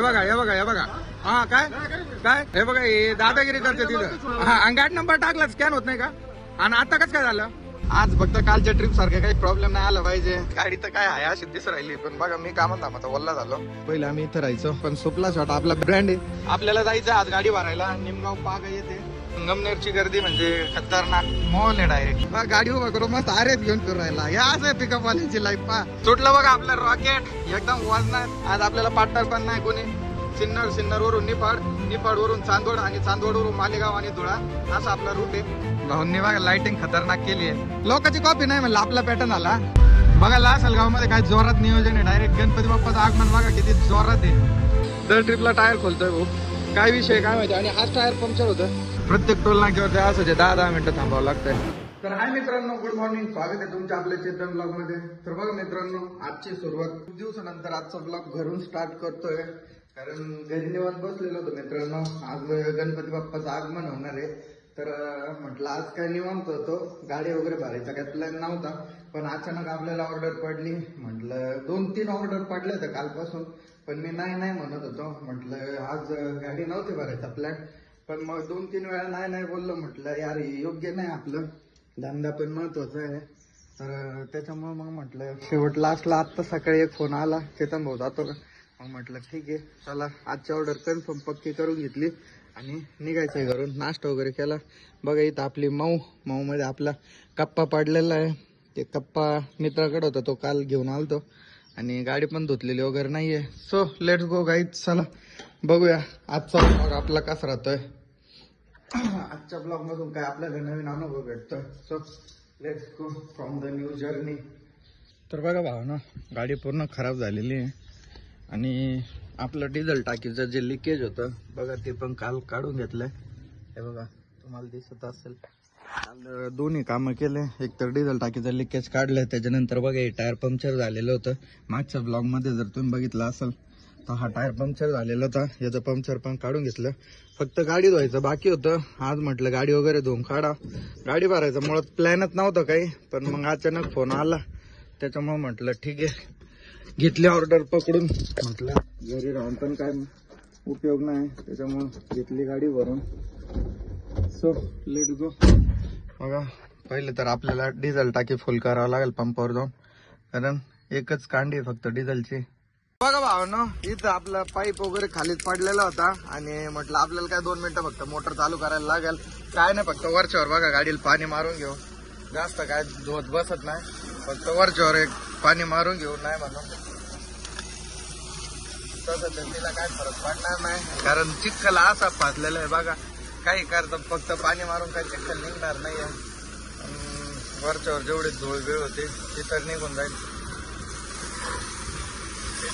बघा हे बघा हे बघा. हा काय काय हे बघा हे दादागिरी करते तिथं. हा आणि गाडी नंबर टाकला स्कॅन होत नाही का? आणि आता कसं काय झालं? आज फक्त कालच्या ट्रिप सारखं काही प्रॉब्लेम नाही आला पाहिजे. गाडी तर काय आहे अशी दिसू राहिली. पण बघा मी कामात थांबतो वल्ला झालो. पहिले आम्ही इथं राहायचो पण सुपला शॉट आपला ब्रँड आहे. आपल्याला जायचं आज गाडी भरायला. निमगाव पाग येते. संगमनेरची गर्दी म्हणजे खतरनाक मॉल आहे डायरेक्ट. गाडी उभा करू मस्त आरेत घेऊन फिरू राहिला. या असं पिकअप वाल्याची लाईफ पा सुटलं बघा आपलं रॉकेट एकदम वाजणार. आज आपल्याला पार्टनर पण नाही कोणी. सिन्नर वरून निफाड वरून चांदवड आणि चांदवड वरून मालेगाव आणि धुळा असा आपला रूट आहे. भाऊंनी बघा लाइटिंग खतरनाक केली आहे. लोकांची कॉपी नाही म्हणलं आपला पॅटर्न आला. बघा लासलगाव मध्ये काय जोरात नियोजन आहे. डायरेक्ट गणपती बाप्पाचं आगमन बघा किती जोरात आहे. दर ट्रिपला टायर खोलतोय भाऊ. काय विषय काय माहिती. आणि हाच टायर पंक्चर होतं. प्रत्येक टोल नाक्यावर असं 10-10 मिनिटं थांबावं लागतंय. तर हाय मित्रांनो गुड मॉर्निंग. स्वागत आहे तुमच्या आपल्या चेतन ब्लॉग मध्ये. तर बघा मित्रांनो आजची सुरुवात खूप दिवसानंतर आजचा ब्लॉग घरून स्टार्ट करतोय. कारण घरी निवांत बसलेलो होतो मित्रांनो. आज गणपती बाप्पाचं आगमन होणार आहे. तर म्हटलं आज काय निवांत होतो. गाडी वगैरे भरायचा काय प्लॅन नव्हता. पण अचानक आपल्याला ऑर्डर पडली. म्हटलं 2-3 ऑर्डर पडले होते कालपासून. पण मी नाही म्हणत होतो. म्हटलं आज गाडी नव्हती भरायचा प्लॅन. पण मग 2-3 वेळा नाही बोललो. म्हटलं यार योग्य नाही आपलं. धंदा पण महत्वाचा आहे. तर त्याच्यामुळे मग म्हटलं शेवट लास्टला आत्ता सकाळी एक फोन आला. चेतन भाऊ जातो का? मग म्हटलं ठीक आहे चला आजची ऑर्डर कन्फर्म पक्की करून घेतली आणि निघायचंय घरून. नाश्ता वगैरे केला. बघा इथं आपली मऊ मध्ये आपला कप्पा पडलेला आहे. ते कप्पा मित्राकडे होता तो काल घेऊन आलतो. आणि गाडी पण धुतलेली वगैरे नाहीये. So let's go guys. चला बघूया आजचा ब्लॉग आपला कसा राहतोय. आजच्या ब्लॉग मधून काय आपल्याला नवीन अनुभव भेटतोय. So let's go from the new journey. तर बघा भाऊ ना गाडी पूर्ण खराब झालेली आहे. आणि आपलं डिझेल टाकीचं जे लिकेज होतं बघा ते पण काल काढून घेतलंय. हे बघा तुम्हाला दिसत असेल. काल दोन्ही कामं केले. एक तर डिझेल टाकीचं लिकेज काढलंय. त्याच्यानंतर बघा हे टायर पंक्चर झालेलं होतं. मागच्या ब्लॉग मध्ये जर तुम्ही बघितलं असेल तर हा टायर पंक्चर झालेला होता. याचं पंक्चर पण काढून घेतलं. फक्त गाडी धुवायचं बाकी होतं. आज म्हटलं गाडी वगैरे धुवून काढा. गाडी भरायचं मुळात प्लॅनच नव्हतं काही. पण मग अचानक फोन आला. त्याच्यामुळे म्हटलं ठीक आहे घेतली ऑर्डर पकडून. म्हटलं घरी राहून पण काय उपयोग नाही. त्याच्यामुळे घेतली गाडी भरून. So let go. बघा पहिले तर आपल्याला डिझेल टाकी फुल करावं लागेल पंपावर जाऊन. कारण एकच कांडी फक्त डिझेलची. बघा भावानो इथं आपला पाईप वगैरे खालीच पडलेला होता. आणि म्हटलं आपल्याला काय 2 मिनिटं फक्त मोटर चालू करायला लागेल. काय नाही फक्त वरच्यावर बघा गाडीला पाणी मारून घेऊ. जास्त काय धुवत बसत नाही. फक्त वरच्यावर एक पाणी मारून घेऊ. नाही म्हणून तसं तिला काय फरक पडणार नाही. कारण चिखल असा फासलेला आहे बघा. काही करता फक्त पाणी मारून काही चिखल निघणार नाही. वरच्यावर जेवढे धूळ बिळ होते ते तर निघून जाईल.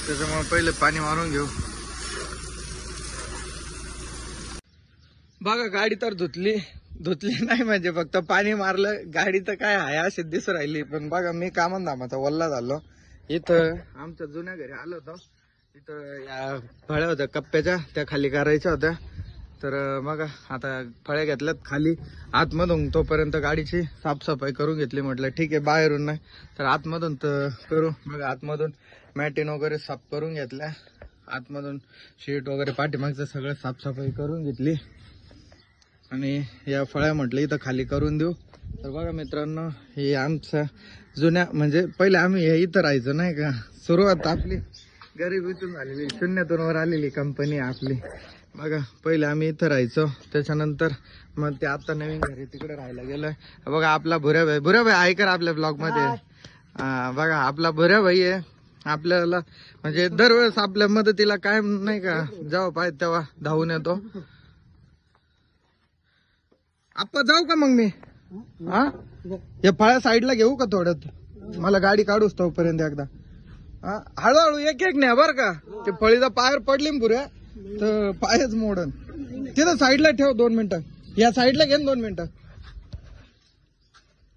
त्याच्यामुळे पहिले पाणी मारून घेऊ. बघा गाडी तर धुतली नाही म्हणजे फक्त पाणी मारलं. गाडी तर काय आहे अशी दिसू राहिली. पण बघा मी कामन धामाचा वल्ला झालो. इथं आमच्या जुन्या घरी आलो होतो. इथं या फळ्या होत्या कप्प्याच्या त्या खाली करायच्या होत्या. तर बघा आता फळ्या घेतल्यात खाली. आतमधून तोपर्यंत गाडीची साफसफाई करून घेतली. म्हटलं ठीक आहे बाहेरून नाही तर आतमधून तर करू. बघा आतमधून मॅटिन वगैरे साफ करून घेतल्या. आतमधून शीट वगैरे पाठीमागचं सगळं साफसफाई करून घेतली. आणि या फळ्या म्हटलं इथं खाली करून देऊ. तर बघा मित्रांनो हे आमच्या जुन्या म्हणजे पहिले आम्ही हे इथं राहायचो नाही का. सुरुवात आपली गरिबीतून झालेली 0तून वर आलेली कंपनी आपली. बघा पहिले आम्ही इथं राहायचो. त्याच्यानंतर मग ते आता नवीन घरी तिकडे राहायला गेलोय. बघा आपला भुऱ्या भाई आहे कर आपल्या ब्लॉग मध्ये. बघा आपला भुऱ्या भाई आहे. आपल्याला म्हणजे दरवेळेस आपल्या मदतीला काय नाही का जेव्हा पाहिजे तेव्हा धावून येतो. आपण जाऊ का मग मी हा या फळ्या साईडला घेऊ का थोडं. मला गाडी काढूच तोपर्यंत एकदा. हळूहळू एक नाही बरं का. ते फळीचा पायर पडली पुऱ्या तर पायच मोडन. तिथं साईडला ठेव 2 मिनिटं. या साईडला घेन 2 मिनिटं.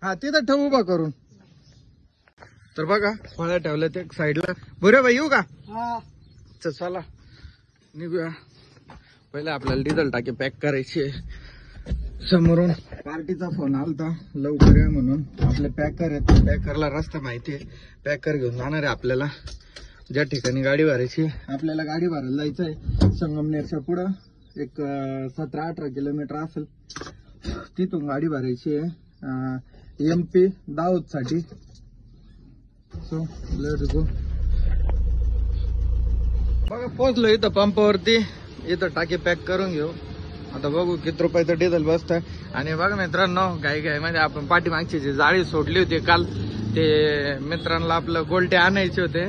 हा तिथं ठेव उभा करून. तर बघा फळ्या ठेवल्या ते साईडला. बुरे भाई येऊ का? चला निघूया. पहिले आपल्याला डिझेल टाकी पॅक करायची. समोरून पार्टीचा फोन आलता लवकर या म्हणून. आपले पॅकर आहेत. पॅकरला रस्ता माहिती आहे. पॅकर घेऊन जाणार आहे आपल्याला. ज्या ठिकाणी गाडी भरायची आपल्याला गाडी भरायला जायचं आहे संगमनेरच्या पुढं एक 17-18 किलोमीटर असेल, तिथून गाडी भरायची आहे MP दाऊद साठी. So let's go. बघा पोहोचलो इथं पंपावरती. इथं टाकी पॅक करून घेऊ. आता बघू किती रुपयाचं डिझेल बसतंय. आणि बघा मित्रांनो, घाई मध्ये आपण पाठीमागची जी जाळी सोडली होती काल, ते मित्रांना आपलं गोल्टे आणायचे होते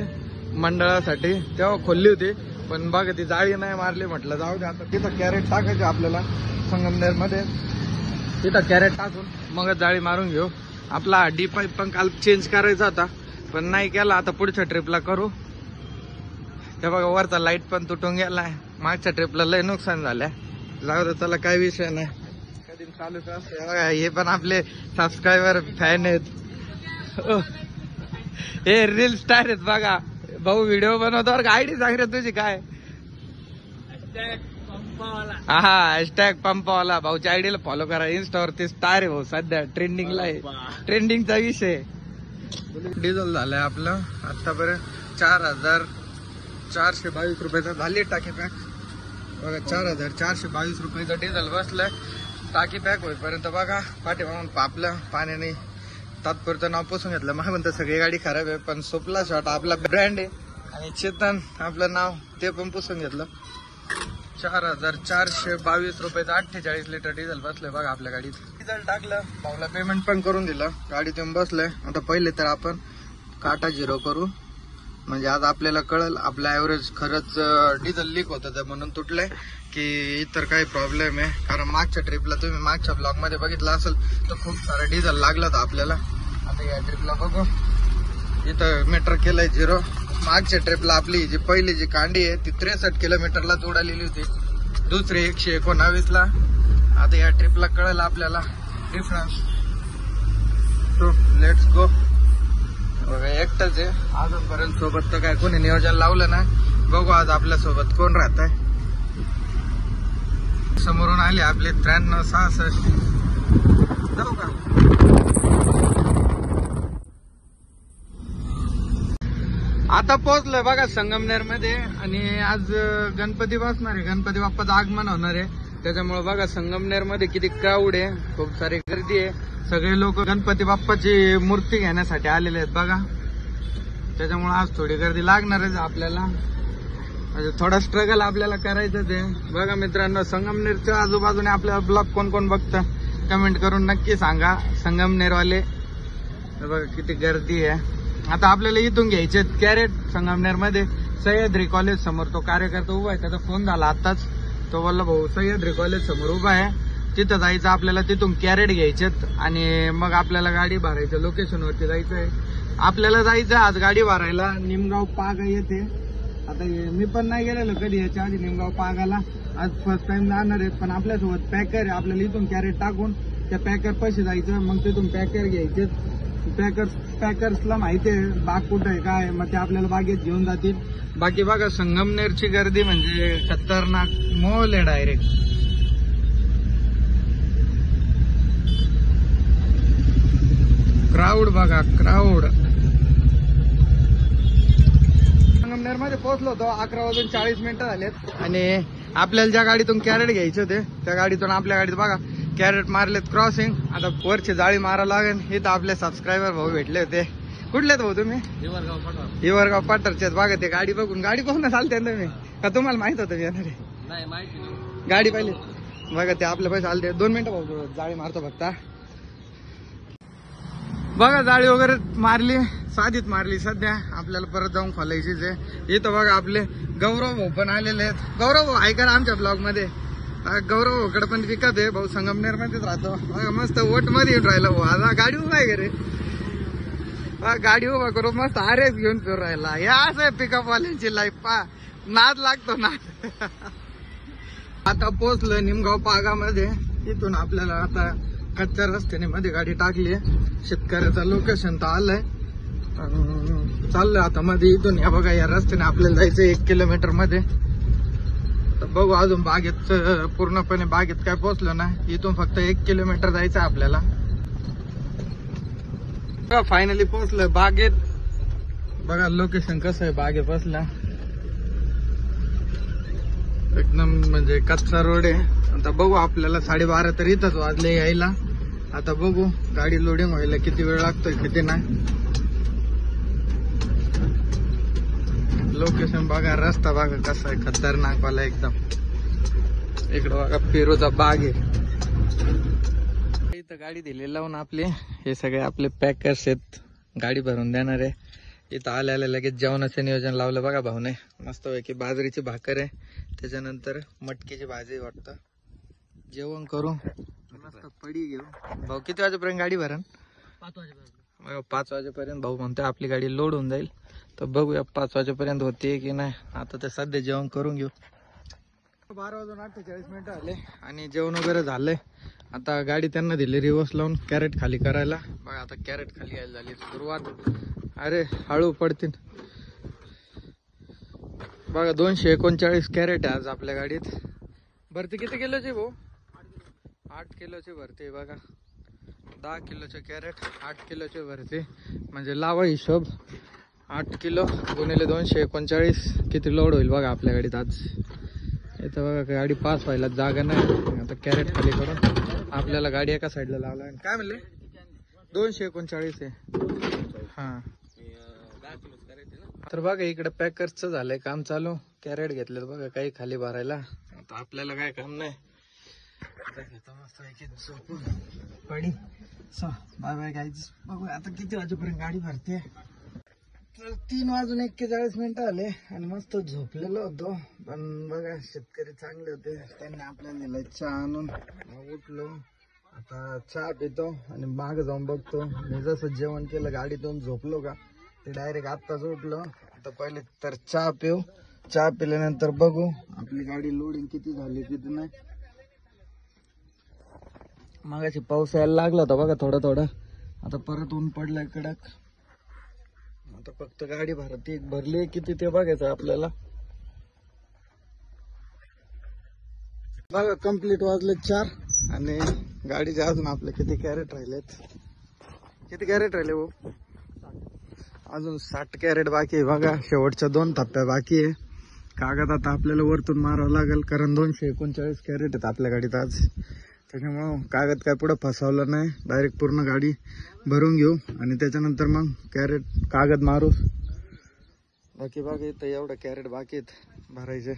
मंडळासाठी, तेव्हा खोलली होती. पण बघा ती जाळी नाही मारली. म्हटलं जाऊ दे, आता तिथं कॅरेट टाकायचे आपल्याला संगमनेर मध्ये. तिथं कॅरेट टाकून मग जाळी मारून घेऊ. आपला डी पाईप पण काल चेंज करायचा होता पण नाही केला. आता पुढच्या ट्रिपला करू. ते बघा वरचा लाईट पण तुटून गेलाय. मागच्या ट्रिपला लय नुकसान झालंय. जाऊ दे, चला काही विषय नाही, कधी चालूच असते. बघा हे पण आपले सबस्क्रायबर फॅन आहेत. हे रील स्टार आहेत बघा. भाऊ व्हिडिओ बनवतो का? आयडी सांग रे तुझी काय? हा हॅशटॅग पंपावाला. भाऊच्या आयडीला फॉलो करा. इन्स्टावरती स्टार आहे भाऊ, सध्या ट्रेंडिंगला आहे. ट्रेंडिंगचा विषय. डिझेल झालंय आपलं आतापर्यंत 4,422 रुपयाचा झाली टाकी पॅक. बघा 4,422 रुपयाचं डिझेल बसलंय. टाकी पॅक होईपर्यंत बघा पाठीमागून पापलं पाण्याने तात्पुरतं नाव पुसून घेतलं. मला म्हणतं सगळी गाडी खराब आहे, पण सुपला शॉट आपला ब्रँड आहे आणि चेतन आपलं नाव ते पण पुसून घेतलं. 4,422 रुपयाचं 48 लिटर डिझेल बसलंय बघा आपल्या गाडीत. डिझेल टाकलं, भाऊला पेमेंट पण करून दिलं. गाडीत येऊन बसलंय. आता पहिले तर आपण काटा 0 करू, म्हणजे आज आपल्याला कळलं आपलं ऍव्हरेज खरंच डिझेल लीक होतं म्हणून तुटलंय की इतर काही प्रॉब्लेम आहे. कारण मागच्या ट्रिपला तुम्ही मागच्या ब्लॉग मध्ये बघितलं असेल तर खूप सारं डिझेल लागलं होतं आपल्याला. आता या ट्रिपला बघू, इथं मीटर केलंय 0. मागच्या ट्रिपला आपली जी पहिली जी कांडी आहे ती 63 किलोमीटरलाच उडालेली होती, दुसरी 119 ला. आता या ट्रिपला कळलं आपल्याला डिफरन्स. So let's go. बघा एकटंच आहे अजूनपर्यंत, सोबत तर काय कोणी नियोजन लावलं नाही. बघू आज आपल्या सोबत कोण राहत आहे. समोरून आले आपले 93-66. जाऊ का? आता पोहोचलोय बघा संगमनेर मध्ये. आणि आज गणपती बसणार आहे, गणपती बाप्पाचं आगमन होणार आहे. त्याच्यामुळे बघा संगमनेर मध्ये किती क्राऊड आहे, खूप सारी गर्दी आहे. सगळे लोक गणपती बाप्पाची मूर्ती घेण्यासाठी आलेले आहेत बघा. त्याच्यामुळे आज थोडी गर्दी लागणारच आपल्याला. म्हणजे थोडा स्ट्रगल आपल्याला करायचंच आहे. बघा मित्रांनो, संगमनेरच्या आजूबाजूने आपल्याला ब्लॉग कोण कोण बघतं कमेंट करून नक्की सांगा. संगमनेरवाले बघा किती गर्दी आहे. आता आपल्याला इथून घ्यायचे कॅरेट संगमनेर मध्ये. सह्याद्री कॉलेज समोर तो कार्यकर्ता उभा आहे, त्याचा फोन झाला आताच. तो बोलला भाऊ सह्याद्री कॉलेज समोर उभा आहे, तिथं जायचं आपल्याला. तिथून कॅरेट घ्यायचेत आणि मग आपल्याला गाडी भरायचं. लोकेशन वरती जायचंय आपल्याला. जायचं आज गाडी भरायला निमगाव पागा येते. आता मी पण नाही गेलेलो कधी याच्या आधी निमगाव पागाला, आज फर्स्ट टाइम जाणार आहेत. पण आपल्यासोबत पॅकर आहे, आपल्याला इथून कॅरेट टाकून त्या पॅकर पैसे जायचं. मग तिथून पॅकर घ्यायचे. पॅकर्सला माहिती आहे बाग कुठं आहे काय, मग ते आपल्याला बागेत घेऊन जातील. बाकी बघा संगमनेरची गर्दी म्हणजे खतरनाक मोल आहे डायरेक्ट. क्राऊड बघा, क्राऊड. संगमनेर मध्ये पोहोचलो होतो 11:40 झालेत. आणि आपल्याला ज्या गाडीतून कॅरेट घ्यायचे होते त्या गाडीतून आपल्या गाडीत बघा कॅरेट मारलेत क्रॉसिंग. आता वरची जाळी मारा लागेल. इथं आपले सबस्क्रायबर भाऊ भेटले होते. कुठलेत भाऊ तुम्ही? हिवरगाव पाटरचे. बघा ते गाडी बघून, गाडी पाहून चालते ना तुम्ही का? तुम्हाला माहित होतं मी येणार आहे? गाडी पाहिली बघा ते आपले पैसे आलते. 2 मिनिटं भाऊ जाळी मारतो फक्त. बघा जाळी वगैरे मारली, साधीत मारली. सध्या आपल्याला परत जाऊन खोलायचीच आहे. इथं बघा आपले गौरव भाऊ पण आलेले आहेत. गौरव भाऊ आहे का आमच्या ब्लॉग मध्ये? गौरव भाऊकडे पण विकत आहे. भाऊ संगमनेर मध्येच राहतो. बघा मस्त वोट मध्ये येऊन राहिला भाऊ. आता गाडी उभा आहे घरी, गाडी उभा करू मस्त आरेस घेऊन फिरून राहिला. या असं पिकअप वाल्यांची लाईफ पा नाद लागतो नाद. आता पोहोचलोय निमगाव पागामध्ये. इथून आपल्याला आता कच्च्या रस्त्याने मध्ये गाडी टाकली. शेतकऱ्याचं लोकेशन तर आलंय. चाललंय आता मध्ये. इथून या बघा या रस्त्याने आपल्याला जायचं 1 किलोमीटर मध्ये. बघू अजून बागेत पूर्णपणे बागेत काय पोहोचलो ना. इथून फक्त 1 किलोमीटर जायचं आपल्याला. फायनली पोहोचलोय बागेत. बघा लोकेशन कसं आहे बागेपासला, एकदम म्हणजे कच्चा रोड आहे. आता बघू आपल्याला 12:30 तर इथंच वाजले यायला. आता बघू गाडी लोडिंग व्हायला किती वेळ लागतोय किती नाही. लोकेशन बघा, रस्ता बघा कसा आहे खतरनाक वाला एकदम. इकडं बघा पेरूचा बाग आहे. इथं गाडी दिलेली लावून आपले हे सगळे आपले पॅकर्स आहेत, गाडी भरून देणार आहे. इथं आल्याला लगेच जेवणाचं नियोजन लावलं बघा भाऊने. मस्त पैकी बाजरीची भाकर आहे, त्याच्यानंतर मटकीची भाजी वाटतं. जेवण करू मस्त पडी घेऊ. भाऊ किती वाजेपर्यंत गाडी भरण? 5 वाजेपर्यंत. 5 वाजेपर्यंत भाऊ म्हणतोय आपली गाडी लोड होऊन जाईल. तर बघूया 5 वाजेपर्यंत होते की नाही. आता तर सध्या जेवण करून घेऊ. 12:48 आले आणि जेवण वगैरे झालंय. आता गाडी त्यांना दिली रिवर्स लावून कॅरेट खाली करायला. बघा आता कॅरेट खाली यायला झाली सुरुवात. अरे हळू पडतील. बघा 239 कॅरेट आहे आज आपल्या गाडीत. भरती किती किलोची भाऊ? 8 किलोची भरती. बघा 10 किलोचे कॅरेट, 8 किलोचे भरती. म्हणजे लावा हिशोब, 8 किलो गुणिले 239 किती लोड होईल बघा आपल्या गाडीत आज. इथं बघा गाडी पास व्हायला जागा नाही. आता कॅरेट खाली करून आपल्याला गाडी एका साईडला लावला. काय म्हणले? 239 आहे. हा तर बघा इकडे पॅकर्सचं झालंय काम चालू. कॅरेट घेतले बघा काही खाली भरायला. आता आपल्याला काय काम नाही. पडी बाय बाय गाईज. बघूया आता किती वाजेपर्यंत गाडी भरते. तर 3:41 आले आणि मस्त झोपलेलो होतो. पण बघा शेतकरी चांगले होते, त्यांनी आपल्याला दिला चहा आणून. उठलो आता चहा पितो आणि माग जाऊन बघतो. मी जसं जेवण केलं गाडीतून झोपलो का ते डायरेक्ट आत्ताच उठलो. आता पहिले तर चहा पिऊ. चहा पिल्यानंतर बघू आपली गाडी लोडिंग किती झाली किती नाही. मागाशी पाऊस यायला लागला होता बघा थोडा थोडा. आता परत ऊन पडलंय कडक. आता फक्त गाडी भरली किती ते बघायचं आपल्याला. बघा कंप्लीट वाजले 4 आणि गाडीचे अजून आपले किती कॅरेट राहिलेत. किती कॅरेट राहिले भाऊ? अजून 60 कॅरेट बाकी आहे. बघा शेवटच्या 2 थप्प्या बाकी आहे. कागद आता आपल्याला वरतून मारावं लागेल कारण 239 कॅरेट आहेत आपल्या गाडीत आज. त्याच्यामुळं कागद काय पुढे फसवलं नाही. डायरेक्ट पूर्ण गाडी भरून घेऊ आणि त्याच्यानंतर मग कॅरेट कागद मारू. बाकी बघा इथं एवढं कॅरेट बाकी आहेत भरायचे.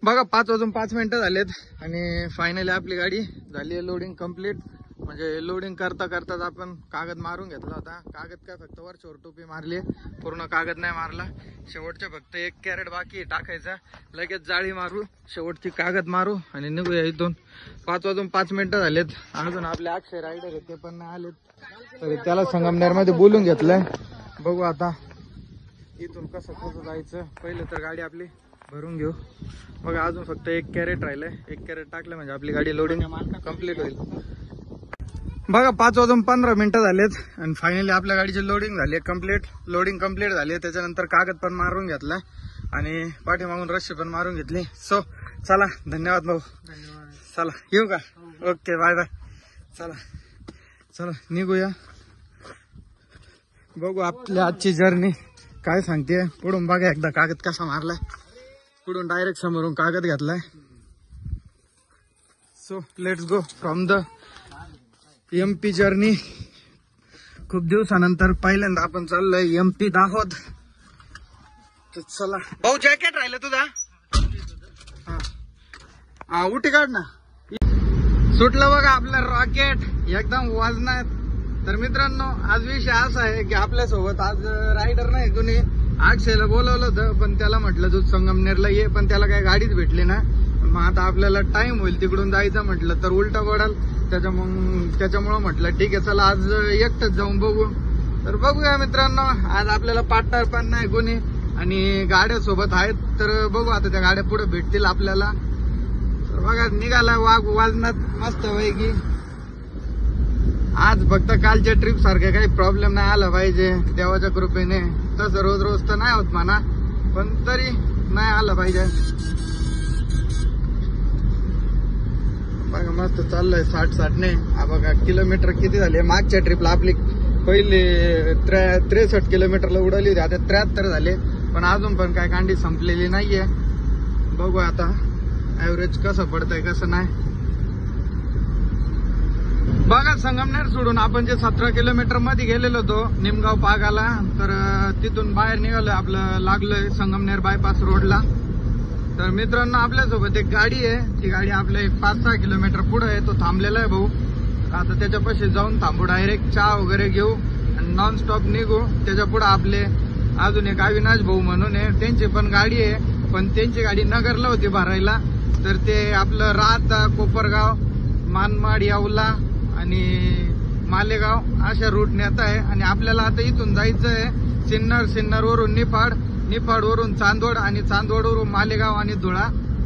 बघा 5:05 झालेत आणि फायनली आपली गाडी झाली आहे लोडिंग कम्प्लीट. म्हणजे लोडिंग करता करताच आपण कागद मारून घेतला होता. कागद काय फक्त वर टोपी मारली, पूर्ण कागद नाही मारला. शेवटचे फक्त 1 कॅरेट बाकी टाकायचा. लगेच जाळी मारू, शेवटची कागद मारू आणि निघूया इथून. 5:05 झालेत. अजून आपले अक्षय रायडर आहेत ते पण नाही आलेत. तर त्याला संगमनेर मध्ये बोलून घेतलंय. बघू आता इथून कसं जायचं. पहिले तर गाडी आपली भरून घेऊ. बघा अजून फक्त 1 कॅरेट राहिलंय. 1 कॅरेट टाकलं म्हणजे आपली गाडी लोडिंग कम्प्लीट होईल. बघा 5:15 झालेत आणि फायनली आपल्या गाडीची लोडिंग झाली कम्प्लीट. लोडिंग कम्प्लीट झाली. त्याच्यानंतर कागद पण मारून घेतला आणि पाठीमागून रस्सी पण मारून घेतली. सो चला धन्यवाद भाऊ. चला येऊ का? Okay bye bye. चला निघूया. बघू आपली आजची जर्नी काय सांगते. पुढून बघा एकदा कागद कसा मारलाय. पुढून डायरेक्ट समोरून कागद घातलाय. So let's go from the MP journey. खूप दिवसानंतर पहिल्यांदा आपण चाललोय MP दाहोद. तर चला भाऊ जॅकेट राहिलं तुझा. हा उठी काढ ना. सुटलं बघा आपलं रॉकेट एकदम वाजणार. तर मित्रांनो आज विषय असा आहे की आपल्यासोबत आज रायडर नाही कुणी. अक्षयला बोलवलं होतं पण त्याला म्हटलं तू संगमनेरला ये, पण त्याला काही गाडीच भेटली ना. मग आता आपल्याला टाइम होईल तिकडून जायचं म्हटलं तर उलटा पडाल. त्याच्यामुळं म्हटलं ठीक आहे चला आज एकटंच जाऊन बघू. तर बघूया मित्रांनो. आज आपल्याला पार्टनर पण नाही कोणी आणि गाड्या सोबत आहेत. तर बघू आता त्या गाड्या पुढे भेटतील आपल्याला. तर बघा निघाला वाजनात मस्त पैकी. आज फक्त कालच्या ट्रिप सारखे काही प्रॉब्लेम नाही आला पाहिजे देवाच्या कृपेने. तसं रोज रोज तर नाही होत म्हणा, पण तरी नाही आलं पाहिजे. बघा मस्त चाललंय 60 ने. हा बघा किलोमीटर किती झाले. मागच्या ट्रिपला आपली पहिले 63 किलोमीटरला उडवली होती, आता 73 झाले, पण अजून पण काय कांडी संपलेली नाहीये. बघू आता ऍव्हरेज कसं पडतंय कसं नाही. बघा संगमनेर सोडून आपण जे 17 किलोमीटर मध्ये गेलेलो होतो निमगाव पागाला, तर तिथून बाहेर निघालोय, आपलं लागलोय संगमनेर बायपास रोडला. तर मित्रांनो आपल्यासोबत एक गाडी आहे, ती गाडी आपल्या एक 5-6 किलोमीटर पुढे आहे, तो थांबलेला आहे भाऊ. आता त्याच्यापाशी जाऊन थांबू, डायरेक्ट चहा वगैरे घेऊ आणि नॉन स्टॉप निघू. त्याच्या पुढे आपले अजून एक अविनाश भाऊ म्हणून आहे, त्यांची पण गाडी आहे, पण त्यांची गाडी नगरला होती भरायला. तर ते आपलं राहता कोपरगाव, मानमाड, येवला आणि मालेगाव अशा रूट नेत आहे. आणि आपल्याला आता इथून जायचं आहे सिन्नर वरून निफाड वरून चांदवड आणि चांदवड वरून मालेगाव आणि धुळा,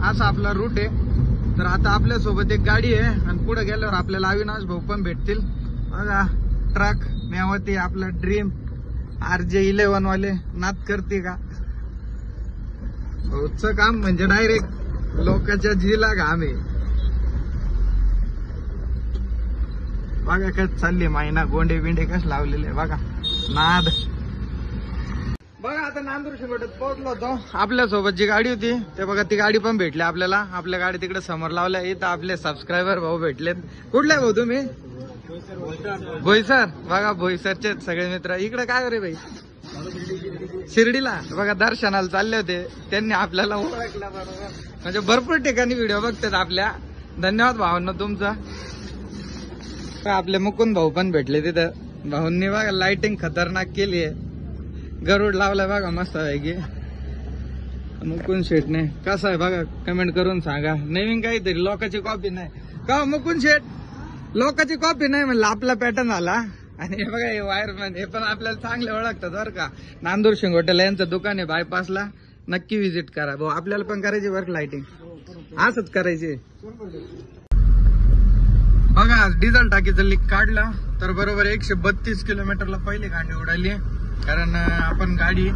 असा आपला रूट आहे. तर आता आपल्यासोबत एक गाडी आहे आणि पुढे गेल्यावर आपल्याला अविनाश भाऊ पण भेटतील. बघा ट्रक मेवाती, आपला ड्रीम RJ11 वाले नाद करते का. भाऊचं काम म्हणजे डायरेक्ट लोकांच्या जीला घाम आहे. बघा कस चालली मायना, गोंडे बिंडे कस लावलेले बघा, नाद. बघा आता नांदूर शिंगोट्यात पोहोचलो होतो. आपल्यासोबत जी गाडी होती ते बघा, ती गाडी पण भेटली आपल्याला. आपल्या गाडी तिकडे समोर लावल्या. इथं आपले सबस्क्रायबर भाऊ भेटलेत. कुठले भाऊ तुम्ही? भोईसर. बघा भोईसरचे सगळे मित्र. इकडे काय रे भाई? शिर्डीला. बघा दर्शनाला चालले होते, त्यांनी आपल्याला ओळखला बरोबर. म्हणजे भरपूर ठिकाणी व्हिडिओ बघतात आपल्या. धन्यवाद भावांना तुमचा. आपले मुकुंद भाऊ पण भेटले तिथं. भाऊंनी बघा लाइटिंग खतरनाक केली आहे, गरुड लावलाय बघा मस्त आहे की. मुकुंद शेटने कसं आहे बघा, कमेंट करून सांगा. नवीन काहीतरी, लोकांची कॉपी नाही का मुकुंद शेट? लोकांची कॉपी नाही म्हणलं, आपला पॅटर्न आला. आणि हे बघा हे वायरमॅन, हे पण आपल्याला चांगले ओळखतात बरं का. नांदूर शिंगोट्याला यांचं दुकान आहे बायपासला, नक्की व्हिजिट करा भाऊ. आपल्याला पण करायची वर्क लाइटिंग, असंच करायची. बघा डिझेल टाकीचं लीक काढलं तर बरोबर 132 किलोमीटरला पहिली गाडी उडाली. कारण आपण गाडी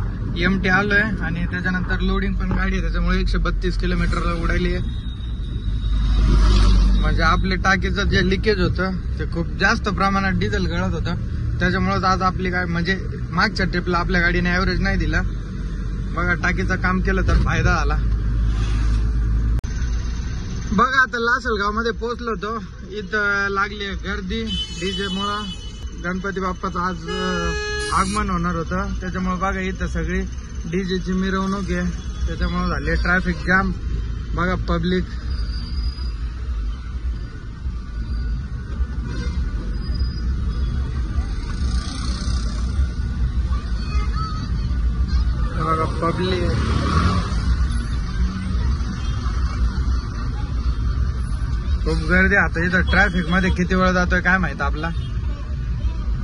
MT आलोय आणि त्याच्यानंतर लोडिंग पण गाडी आहे, त्याच्यामुळे 132 किलोमीटरला उडाली. म्हणजे आपले टाकीचं जे लिकेज होतं ते खूप जास्त प्रमाणात डिझेल गळत होतं, त्याच्यामुळेच आज आपली गाडी म्हणजे मागच्या ट्रिपला आपल्या गाडीने ऍव्हरेज नाही दिला. बघा टाकीचं काम केलं तर फायदा झाला. बघा आता लासलगाव मध्ये पोहोचलो होतो. इथं लागली गर्दी डीजे मुळे. गणपती बाप्पाचं आज आगमन होणार होतं, त्याच्यामुळे बघा इथं सगळी डीजेची मिरवणूक आहे, त्याच्यामुळे झाले ट्रॅफिक जाम. बघा पब्लिक. बघा पब्लिक. खूप गर्दी. आता इथं ट्रॅफिक मध्ये किती वेळ जातोय काय माहित आपला.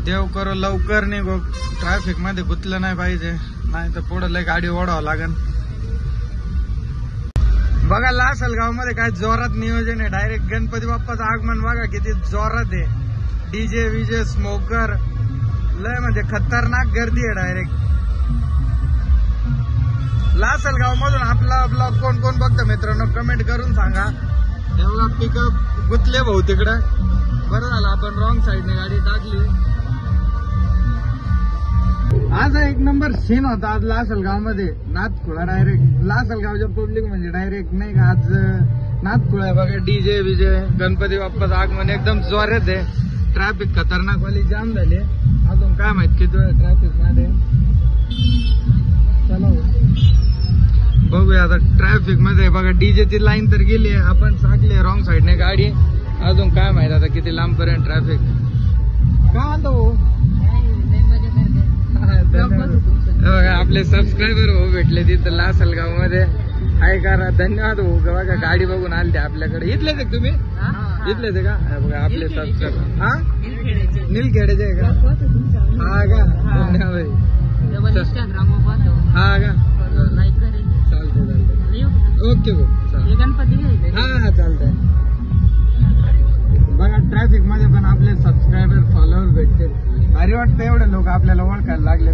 देव करो लवकर निघो, ट्रॅफिक मध्ये गुतलं नाही पाहिजे, नाही तर पुढे लय गाडी ओढावं लागेल. बघा लासलगाव मध्ये काय जोरात नियोजन आहे. डायरेक्ट गणपती बाप्पाचं आगमन बघा किती जोरात आहे. डीजे विजे स्मोकर लय म्हणजे खतरनाक गर्दी आहे डायरेक्ट. लासलगाव मधून आपला ब्लॉग कोण कोण बघतं मित्रांनो कमेंट करून सांगा. एवढा पिकअप गुतले भाऊ तिकडे. बरं झालं आपण रॉंग साईडने गाडी टाकली. आज एक नंबर सीन होता आज लासलगाव मध्ये. नाथखुळा डायरेक्ट लासलगावच्या पब्लिक म्हणजे डायरेक्ट नाही का आज नाथखुळा बघा. डीजे विजे गणपती बाप्पाचं आगमन एकदम जोरात आहे. ट्रॅफिक खतरनाक वाली जाम झाली. अजून काय माहित किती वेळ ट्रॅफिक मध्ये. चला बघूया आता ट्रॅफिक मध्ये. बघा डीजेची लाईन तर गेली, आपण टाकली रॉंग साईडने गाडी. अजून काय माहित आता किती लांब पर्यंत ट्रॅफिक. काय म्हणतो बघा आपले सबस्क्रायबर भाऊ भेटले तिथं लासलगाव मध्ये. हाय करा, धन्यवाद भाऊ. बघा गाडी बघून आलते आपल्याकडे. इथलेच आहे तुम्ही? इथलेच आहे का? बघा आपले सबस्क्रायबर. हा निलखेडेचे आहे का? हा का? धन्यवाद. हा का? चालतंय ओके भाऊ. हा चालतंय. बघा ट्रॅफिक मध्ये पण आपले सबस्क्रायबर फॉलोअर भेटते. भारी वाटतं एवढे लोक आपल्याला ओळखायला लागले.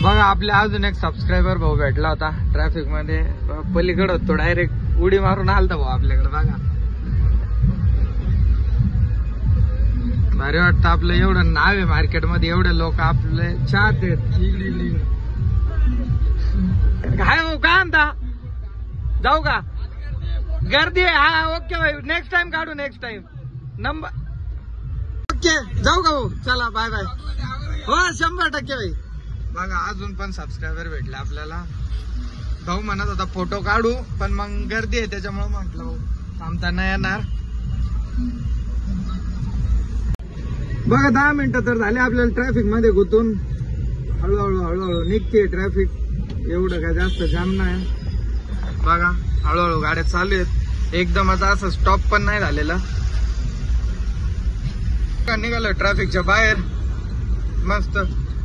बघा आपल्या अजून एक सबस्क्रायबर भाऊ भेटला होता ट्रॅफिक मध्ये. पलीकडे होतो डायरेक्ट उडी मारून आलता भाऊ आपल्याकडे. बघा भारी वाटतं. आपलं एवढं नाव आहे मार्केटमध्ये, एवढे लोक आपले चाहते काय हो. काय म्हणता, जाऊ का? गर्दी आहे. हा ओके भाई, नेक्स्ट टाइम काढू, नेक्स्ट टाइम नंबर. ओके जाऊ का भाऊ, चला बाय बाय. हो 100% भाई. बघा अजून पण सबस्क्रायबर भेटले आपल्याला. भाऊ म्हणत होता फोटो काढू, पण मग गर्दी आहे त्याच्यामुळे म्हटलं भाऊ थांबता नाही येणार. बघा 10 मिनिटं तर झाले आपल्याला ट्रॅफिक मध्ये गुंतून. हळूहळू हळूहळू निघते ट्रॅफिक, एवढं काय जास्त जाम नाही. बघा हळूहळू गाड्या चालू आहेत, एकदमच असं स्टॉप पण नाही झालेला. निघालो ट्रॅफिकच्या बाहेर. मस्त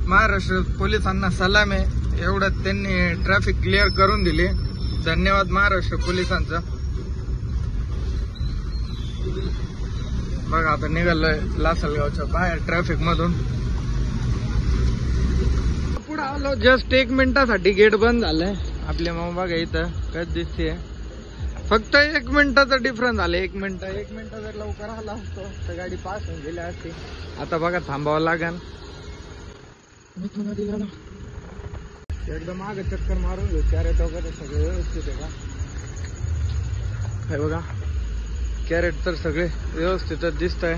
महाराष्ट्र पोलिसांना सलाम आहे, एवढं त्यांनी ट्रॅफिक क्लिअर करून दिले. धन्यवाद महाराष्ट्र पोलिसांचा. बघा आता निघालोय लासलगावच्या बाहेर ट्रॅफिक मधून. पुढे आलो, जस्ट 1 मिनिटासाठी गेट बंद झालंय. आपल्या मग बघा इथं कच दिसते, फक्त 1 मिनिटाचा डिफरन्स झाला. 1 मिनिट जर लवकर आला असतो तर गाडी पास होऊन गेली असती. आता बघा थांबावं लागेल. एकदम मागे चक्कर मारून घेऊ, कॅरेट वगैरे सगळे व्यवस्थित आहे का? हे बघा कॅरेट तर सगळे व्यवस्थितच दिसत आहे.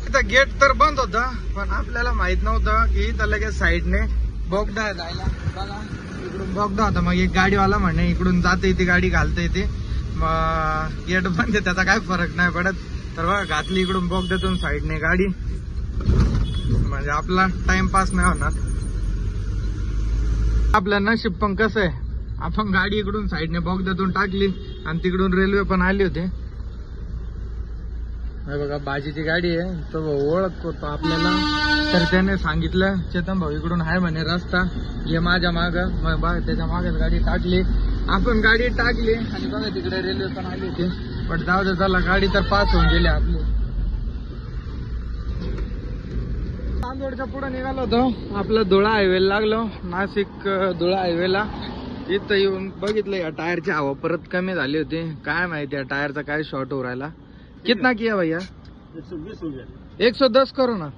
इथं गेट तर बंद होता, पण आपल्याला माहित नव्हतं की इथं लगेच साईडने बोगदा आहे जायला. बघा इकडून बोगदा होता, मग एक गाडीवाला म्हणे इकडून जाते येते गाडी घालता येते. मग गेट बंद आहे त्याचा काय फरक नाही पडत. तर बघा घातली इकडून बोगद्यातून साईडने गाडी, म्हणजे आपला टाइमपास नाही होणार. आपलं नशीब पण कसं आहे, आपण गाडी इकडून साईडने बोगद्यातून टाकली आणि तिकडून रेल्वे पण आली होती. बघा भाजीची गाडी आहे, तो ओळख होतो आपल्याला. तर त्याने सांगितलं चेतन भाऊ इकडून आहे म्हणे रस्ता, ये माझ्या माग. मग बघा त्याच्या मागच गाडी टाकली, आपण गाडी टाकली आणि बघा तिकडे रेल्वे पण आली होती. पण जाऊ दे, चला गाडी तर पास होऊन गेली आपली. चांदवडच्या पुढे निघालो होतो, आपलं धुळा हायवे लागलो, नाशिक धुळा हायवेला. इथं येऊन बघितलं या टायरची हवा परत कमी झाली होती. काय माहिती या टायरचा काय शॉर्ट हो राहिला. कितना किया भैया? 120 हो गया. 110 करो ना.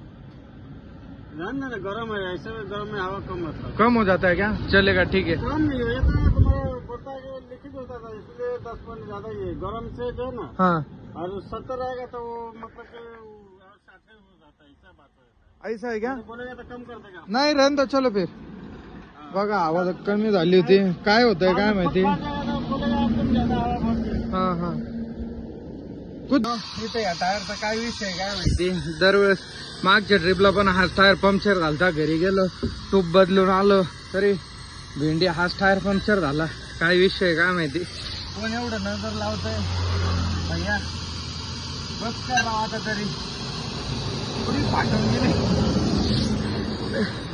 जानना ना गर्म है, ऐसे में गर्म में हवा कम होता है. कम हो जाता है क्या? चलेगा ठीक है. कम नहीं है, तुम्हारा बोलता है कि लिखित होता था, इसलिए 10 पॉइंट ज्यादा ही है. गर्म से जो है ना, हाँ और 70 रहेगा तो वो मतलब कि 60 हो जाता है. ऐसा बात है. ऐसा है क्या? बोलेगा तो कम कर देगा. नाही रहन तो चलो फिर. बघा आवाज कमी झाली होती, काय होतंय काय माहिती. बोलेगा तुम ज्यादा हवा भरते. हा हा कुछ इथे या टायरचा काय विषय काय माहिती. दरवेळेस मागच्या ट्रिपला पण हाच टायर पंक्चर झालता, घरी गेलो टूब बदलून आलो तरी भेंडी हाच टायर पंक्चर झाला. काय विषय काय माहिती. कोण एवढं नजर लावतंय भैया, बस कर राव आता तरी.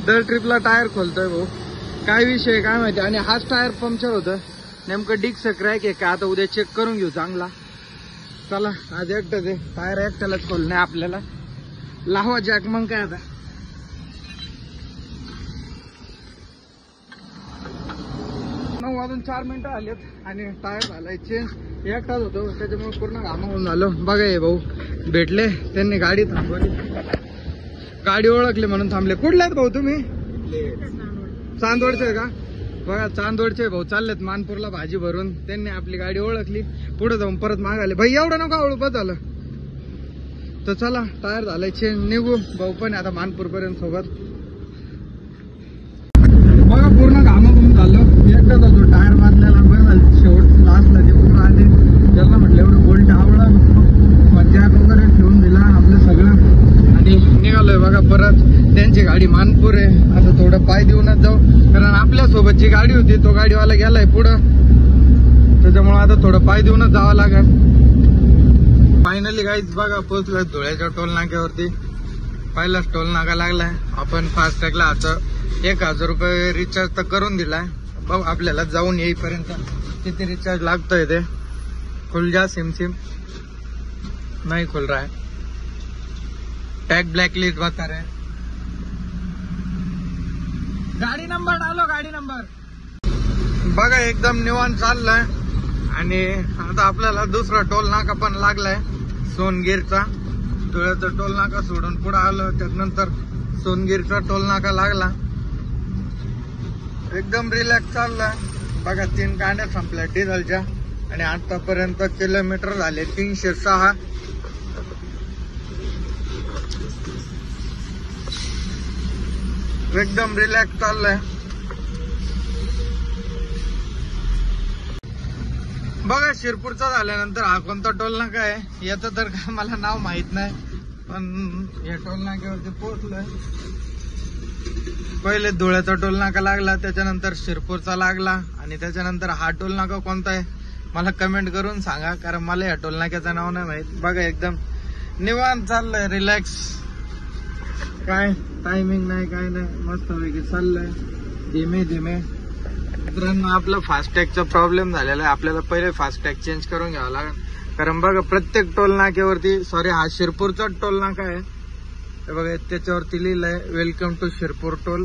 दर ट्रिपला टायर खोलतोय भाऊ, काय विषय काय माहिती. आणि हाच टायर पंक्चर होतं, नेमकं डिस्क क्रॅक आहे का आता उद्या चेक करून घेऊ चांगला. चला आज एकटंच आहे, टायर एकट्यालाच खोल नाही आपल्याला. लावा जॅक मग काय आता. नऊ वाजून 4 मिनिटं आलेत आणि टायर झालाय चेंज. एकटाच होतो त्याच्यामुळे पूर्ण घाम होऊन झालो. बघा हे भाऊ भेटले, त्यांनी गाडी थांबवली, गाडी ओळखली म्हणून थांबले. कुठले आहेत भाऊ तुम्ही? चांदवडचे का? बघा चांदवडचे भाऊ चाललेत मानपूरला भाजी भरून. त्यांनी आपली गाडी ओळखली, पुढे जाऊन परत मागाले. भाई एवढं नका आवडू, बस झालं. तर चला टायर झालाय चेंज, निघू. भाऊ पण आता मानपूर पर्यंत सोबत. बघा पूर्ण घामाघूम झालं, एकटाच होतो. टायर बांधलेला बघ शेवट लास्टला जे पूर्ण आले त्यांना म्हटलं एवढं बोल्ट आवडा, जॅक वगैरे ठेवून दिला आपलं सगळं आणि निघालोय. बघा परत त्यांची गाडी मानपूर आहे, आता थोडं पाय देऊनच जाऊ, कारण आपल्या सोबत जी गाडी होती तो गाडीवाला गेलाय पुढं, त्याच्यामुळे आता थोडं पाय देऊनच जावं लागेल. फायनली गाईज बघा पोहोचलोय धुळ्याच्या टोल नाक्यावरती. पहिलाच टोल नाका लागलाय. आपण फास्टॅगला आता 1000 रुपये रिचार्ज तर करून दिलाय. बघ आपल्याला जाऊन येईपर्यंत किती रिचार्ज लागतोय ते. खुल जा सिम सिम, नहीं खुल रहा है. टैग ब्लैक लिस्ट बता रहे. गाडी नंबर डालो, गाडी नंबर. बघा एकदम निवांत चाललाय आणि आता आपल्याला दुसरा टोल नाका पण लागलाय सोनगीरचा. धुळ्याचा टोल नाका सोडून पुढे आलो, त्यानंतर सोनगिरचा टोल नाका लागला. एकदम रिलॅक्स चाललाय बघा. 3 गाड्या संपल्या डिझेलच्या आणि आतापर्यंत किलोमीटर झाले 306. एकदम रिलॅक्स चाललाय बघा. शिरपूरचा झाल्यानंतर हा कोणता टोल नाका आहे याचं तर काय मला नाव माहित नाही, पण या टोल नाक्यावरती पोहोचलोय. पहिले धुळ्याचा टोल नाका लागला, त्याच्यानंतर शिरपूरचा लागला आणि त्याच्यानंतर हा टोल नाका कोणता आहे मला कमेंट करून सांगा, कारण मला या टोल नाक्याचं नाव नाही माहित. बघा एकदम निवांत चाललंय, रिलॅक्स, काय टायमिंग नाही काय नाही, मस्त पैकी चाललंय धीमे धीमे. मित्रांनो आपला फास्टॅगचा प्रॉब्लेम झालेला आहे, आपल्याला पहिले फास्टॅग चेंज करून घ्यावा लागेल. कारण बघा प्रत्येक टोल नाक्यावरती, सॉरी हा शिरपूरचा टोल नाका आहे, हे बघा त्याच्यावरती लिहिलंय वेलकम टू शिरपूर टोल.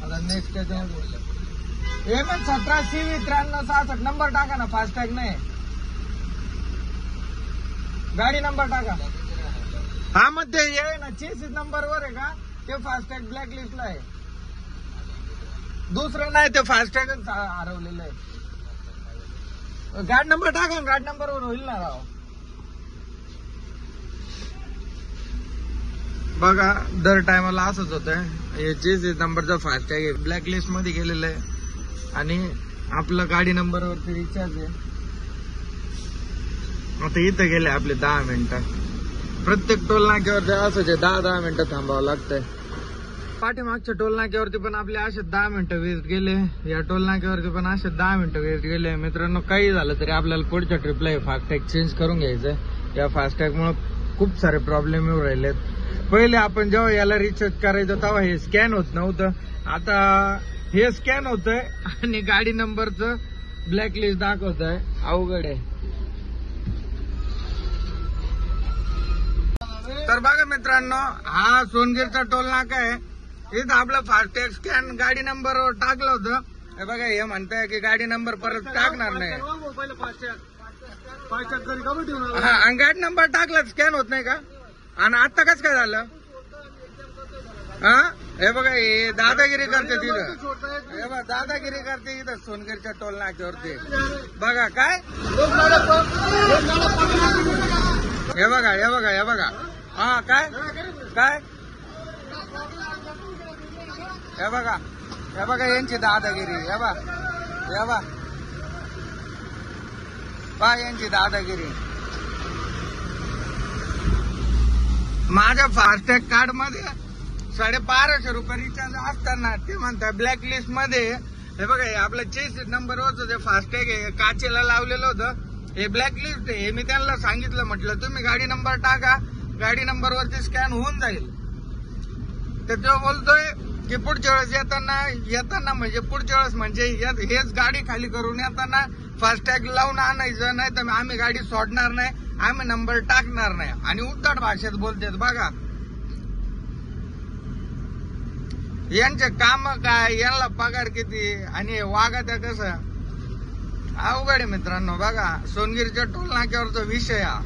आता नेक्स्ट त्याच्यावर MS17 9366 नंबर टाका ना, फास्टॅग नाही, गाडी नंबर टाका. हा मग ते आहे ना 46 नंबरवर आहे का ते फास्टॅग ब्लॅक लिस्टला आहे, दुसरं नाही ते फास्टॅगच हरवलेलं आहे. गाडी नंबर टाका, गाडी नंबरवर होईल ना राव. बघा दर टायमाला असंच होतंय, हे 46 नंबरचा फास्टॅग आहे ब्लॅक लिस्ट मध्ये गेलेलं आहे आणि आपलं गाडी नंबरवरती रिचार्ज आहे. आता इथं गेले आपले 10 मिनिटं. प्रत्येक टोल नाक्यावरती असंच आहे, 10-10 मिनिटं थांबावं लागतंय. पाठीमागच्या टोल नाक्यावरती पण आपले असे 10 मिनिटं वेस्ट गेले, या टोल नाक्यावरती पण असे 10 मिनिटं वेस्ट गेले. मित्रांनो काही झालं तरी आपल्याला पुढच्या ट्रिपला हे फास्टॅग चेंज करून घ्यायचंय. या फास्टॅग मुळे खूप सारे प्रॉब्लेम येऊ राहिलेत. पहिले आपण जेव्हा याला रिचार्ज करायचं तेव्हा हे स्कॅन होत नव्हतं, आता हे स्कॅन होतंय आणि गाडी नंबरचं ब्लॅक लिस्ट दाखवत आहे. अवघड आहे. तर बघा मित्रांनो हा सोनगिरचा टोल नाका आहे, इथं आपलं फास्टॅग स्कॅन गाडी नंबरवर टाकलं होतं. हे बघा हे म्हणताय की गाडी नंबर परत टाकणार नाही, हा आणि गाडी नंबर टाकला स्कॅन होत नाही का. आणि आता कसं काय झालं, हा हे बघा हे दादागिरी करते तिथं, हे बघा दादागिरी करते इथं सोनगिरच्या टोल नाक्यावरती. बघा काय हे बघा हे बघा हे बघा, हा काय काय हे बघा हे बघा यांची दादागिरी, हे बघा हे बघा पहा यांची दादागिरी. माझ्या फास्टॅग कार्ड मध्ये 1250 रुपये रिचार्ज असताना ते म्हणतात ब्लॅक लिस्ट मध्ये. हे बघा हे आपलं 46 नंबरवरच जे फास्टॅग आहे काचेला लावलेलं होतं, हे ब्लॅक लिस्ट आहे. मी त्यांना सांगितलं, म्हटलं तुम्ही गाडी नंबर टाका, गाडी नंबरवरती स्कॅन होऊन जाईल. तर तो बोलतोय की पुढच्या वेळेस येताना म्हणजे पुढच्या वेळेस म्हणजे हेच गाडी खाली करून येताना फास्टॅग लावून आणायचं, नाही तर आम्ही गाडी सोडणार नाही, आम्ही नंबर टाकणार नाही. आणि उद्धट भाषेत बोलतात बघा. यांचे काम काय, यांना पगार किती आणि वागा त्या कसं, अवघड आहे मित्रांनो. बघा सोनगिरच्या टोल नाक्यावरचा विषय हा.